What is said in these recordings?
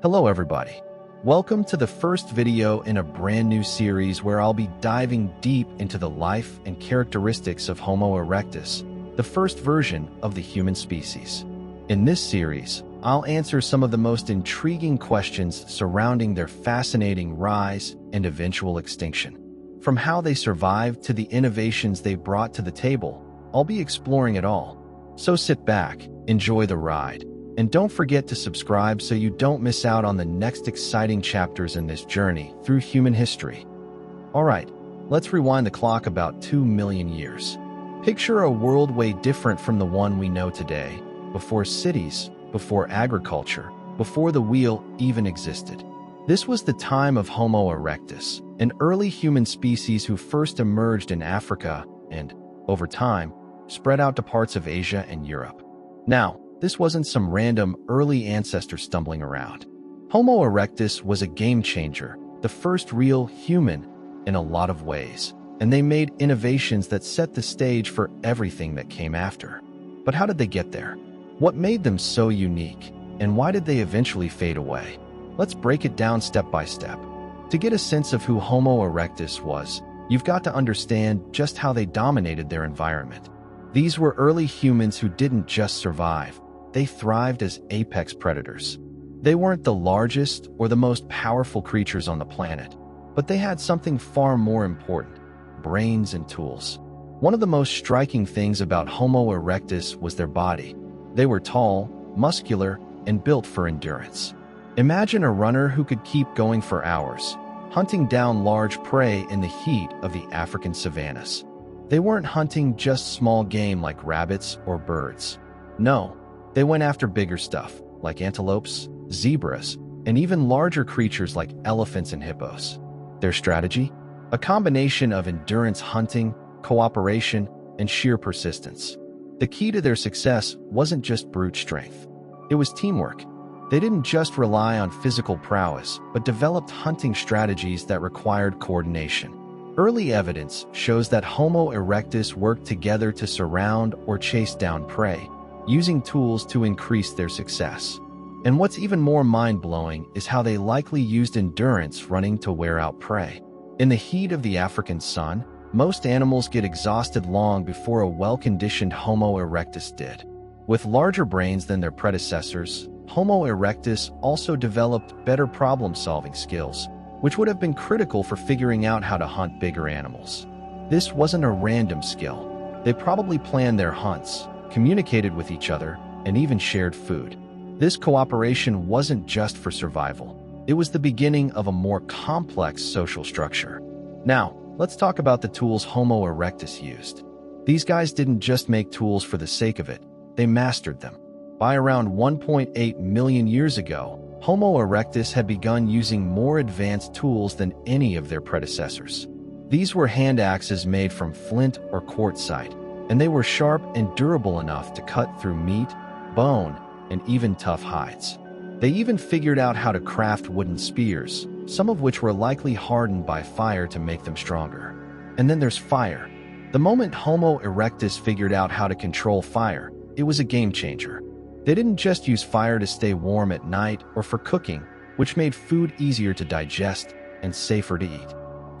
Hello everybody. Welcome to the first video in a brand new series where I'll be diving deep into the life and characteristics of Homo erectus, the first version of the human species. In this series, I'll answer some of the most intriguing questions surrounding their fascinating rise and eventual extinction. From how they survived to the innovations they brought to the table, I'll be exploring it all. So sit back, enjoy the ride, and don't forget to subscribe so you don't miss out on the next exciting chapters in this journey through human history. Alright, let's rewind the clock about 2 million years. Picture a world way different from the one we know today, before cities, before agriculture, before the wheel even existed. This was the time of Homo erectus, an early human species who first emerged in Africa and, over time, spread out to parts of Asia and Europe. Now, this wasn't some random early ancestor stumbling around. Homo erectus was a game changer, the first real human in a lot of ways, and they made innovations that set the stage for everything that came after. But how did they get there? What made them so unique, and why did they eventually fade away? Let's break it down step by step. To get a sense of who Homo erectus was, you've got to understand just how they dominated their environment. These were early humans who didn't just survive. They thrived as apex predators. They weren't the largest or the most powerful creatures on the planet, but they had something far more important: brains and tools. One of the most striking things about Homo erectus was their body. They were tall, muscular, and built for endurance. Imagine a runner who could keep going for hours, hunting down large prey in the heat of the African savannas. They weren't hunting just small game like rabbits or birds. No, they went after bigger stuff, like antelopes, zebras, and even larger creatures like elephants and hippos. Their strategy? A combination of endurance hunting, cooperation, and sheer persistence. The key to their success wasn't just brute strength. It was teamwork. They didn't just rely on physical prowess, but developed hunting strategies that required coordination. Early evidence shows that Homo erectus worked together to surround or chase down prey, using tools to increase their success. And what's even more mind-blowing is how they likely used endurance running to wear out prey. In the heat of the African sun, most animals get exhausted long before a well-conditioned Homo erectus did. With larger brains than their predecessors, Homo erectus also developed better problem-solving skills, which would have been critical for figuring out how to hunt bigger animals. This wasn't a random skill. They probably planned their hunts, communicated with each other, and even shared food. This cooperation wasn't just for survival. It was the beginning of a more complex social structure. Now, let's talk about the tools Homo erectus used. These guys didn't just make tools for the sake of it, they mastered them. By around 1.8 million years ago, Homo erectus had begun using more advanced tools than any of their predecessors. These were hand axes made from flint or quartzite, and they were sharp and durable enough to cut through meat, bone, and even tough hides. They even figured out how to craft wooden spears, some of which were likely hardened by fire to make them stronger. And then there's fire. The moment Homo erectus figured out how to control fire, it was a game changer. They didn't just use fire to stay warm at night or for cooking, which made food easier to digest and safer to eat.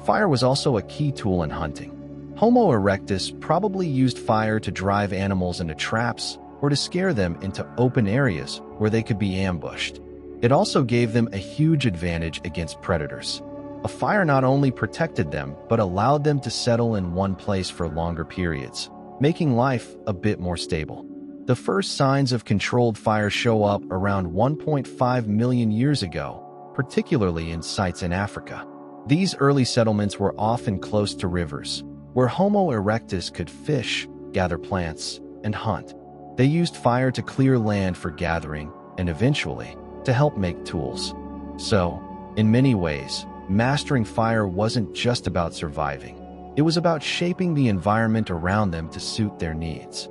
Fire was also a key tool in hunting. Homo erectus probably used fire to drive animals into traps or to scare them into open areas where they could be ambushed. It also gave them a huge advantage against predators. A fire not only protected them, but allowed them to settle in one place for longer periods, making life a bit more stable. The first signs of controlled fire show up around 1.5 million years ago, particularly in sites in Africa. These early settlements were often close to rivers, where Homo erectus could fish, gather plants, and hunt. They used fire to clear land for gathering and eventually to help make tools. So, in many ways, mastering fire wasn't just about surviving. It was about shaping the environment around them to suit their needs.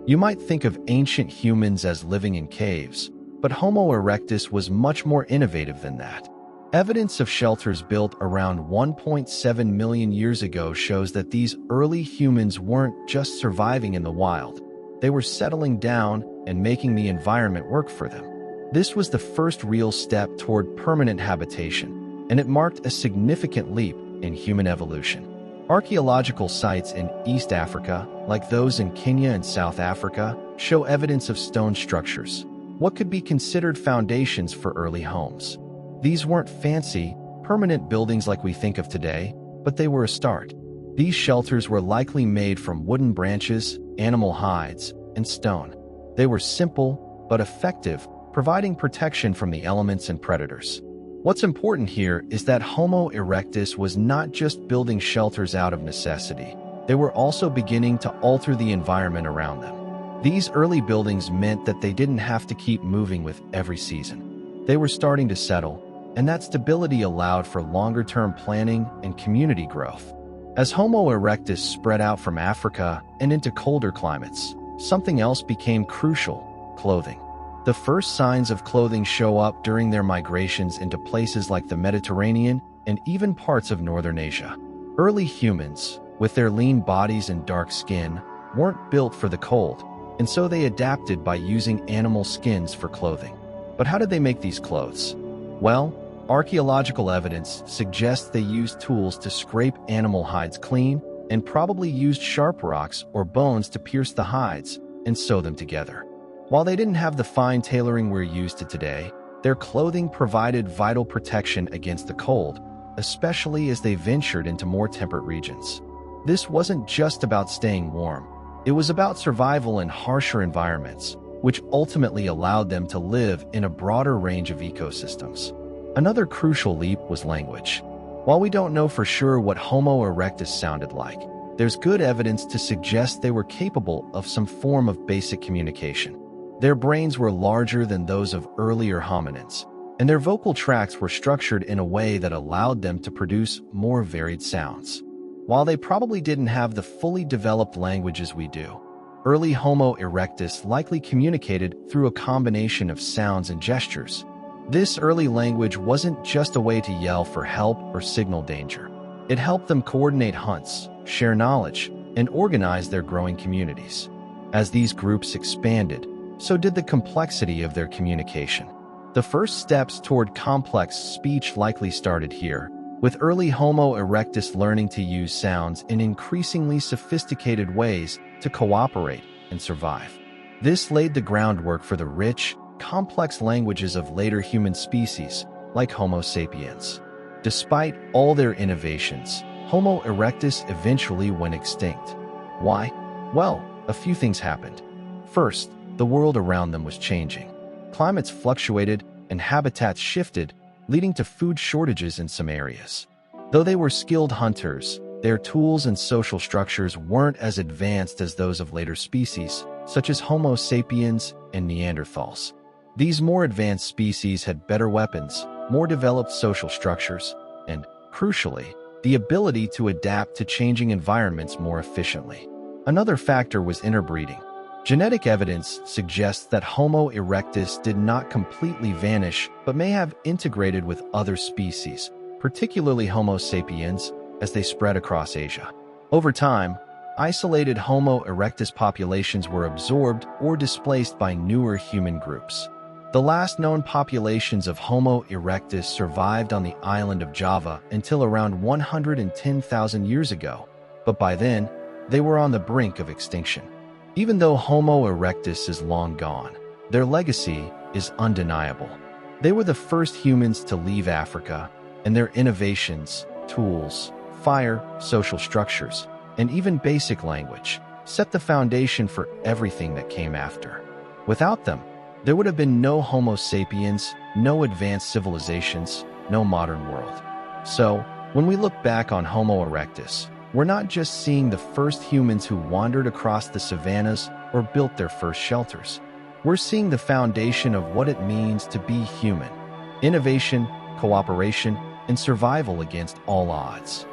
You might think of ancient humans as living in caves, but Homo erectus was much more innovative than that. Evidence of shelters built around 1.7 million years ago shows that these early humans weren't just surviving in the wild. They were settling down and making the environment work for them. This was the first real step toward permanent habitation, and it marked a significant leap in human evolution. Archaeological sites in East Africa, like those in Kenya and South Africa, show evidence of stone structures, what could be considered foundations for early homes. These weren't fancy, permanent buildings like we think of today, but they were a start. These shelters were likely made from wooden branches, animal hides, and stone. They were simple, but effective, providing protection from the elements and predators. What's important here is that Homo erectus was not just building shelters out of necessity. They were also beginning to alter the environment around them. These early buildings meant that they didn't have to keep moving with every season. They were starting to settle, and that stability allowed for longer-term planning and community growth. As Homo erectus spread out from Africa and into colder climates, something else became crucial: clothing. The first signs of clothing show up during their migrations into places like the Mediterranean and even parts of northern Asia. Early humans, with their lean bodies and dark skin, weren't built for the cold, and so they adapted by using animal skins for clothing. But how did they make these clothes? Well, archaeological evidence suggests they used tools to scrape animal hides clean and probably used sharp rocks or bones to pierce the hides and sew them together. While they didn't have the fine tailoring we're used to today, their clothing provided vital protection against the cold, especially as they ventured into more temperate regions. This wasn't just about staying warm. It was about survival in harsher environments, which ultimately allowed them to live in a broader range of ecosystems. Another crucial leap was language. While we don't know for sure what Homo erectus sounded like, there's good evidence to suggest they were capable of some form of basic communication. Their brains were larger than those of earlier hominins, and their vocal tracts were structured in a way that allowed them to produce more varied sounds. While they probably didn't have the fully developed languages we do, early Homo erectus likely communicated through a combination of sounds and gestures. This early language wasn't just a way to yell for help or signal danger. It helped them coordinate hunts, share knowledge, and organize their growing communities. As these groups expanded, so did the complexity of their communication. The first steps toward complex speech likely started here, with early Homo erectus learning to use sounds in increasingly sophisticated ways to cooperate and survive. This laid the groundwork for the rich, complex languages of later human species, like Homo sapiens. Despite all their innovations, Homo erectus eventually went extinct. Why? Well, a few things happened. First, the world around them was changing. Climates fluctuated and habitats shifted, leading to food shortages in some areas. Though they were skilled hunters, their tools and social structures weren't as advanced as those of later species, such as Homo sapiens and Neanderthals. These more advanced species had better weapons, more developed social structures, and, crucially, the ability to adapt to changing environments more efficiently. Another factor was interbreeding. Genetic evidence suggests that Homo erectus did not completely vanish but may have integrated with other species, particularly Homo sapiens, as they spread across Asia. Over time, isolated Homo erectus populations were absorbed or displaced by newer human groups. The last known populations of Homo erectus survived on the island of Java until around 110,000 years ago, but by then, they were on the brink of extinction. Even though Homo erectus is long gone, their legacy is undeniable. They were the first humans to leave Africa, and their innovations, tools, fire, social structures, and even basic language set the foundation for everything that came after. Without them, there would have been no Homo sapiens, no advanced civilizations, no modern world. So, when we look back on Homo erectus, we're not just seeing the first humans who wandered across the savannas or built their first shelters. We're seeing the foundation of what it means to be human: innovation, cooperation, and survival against all odds.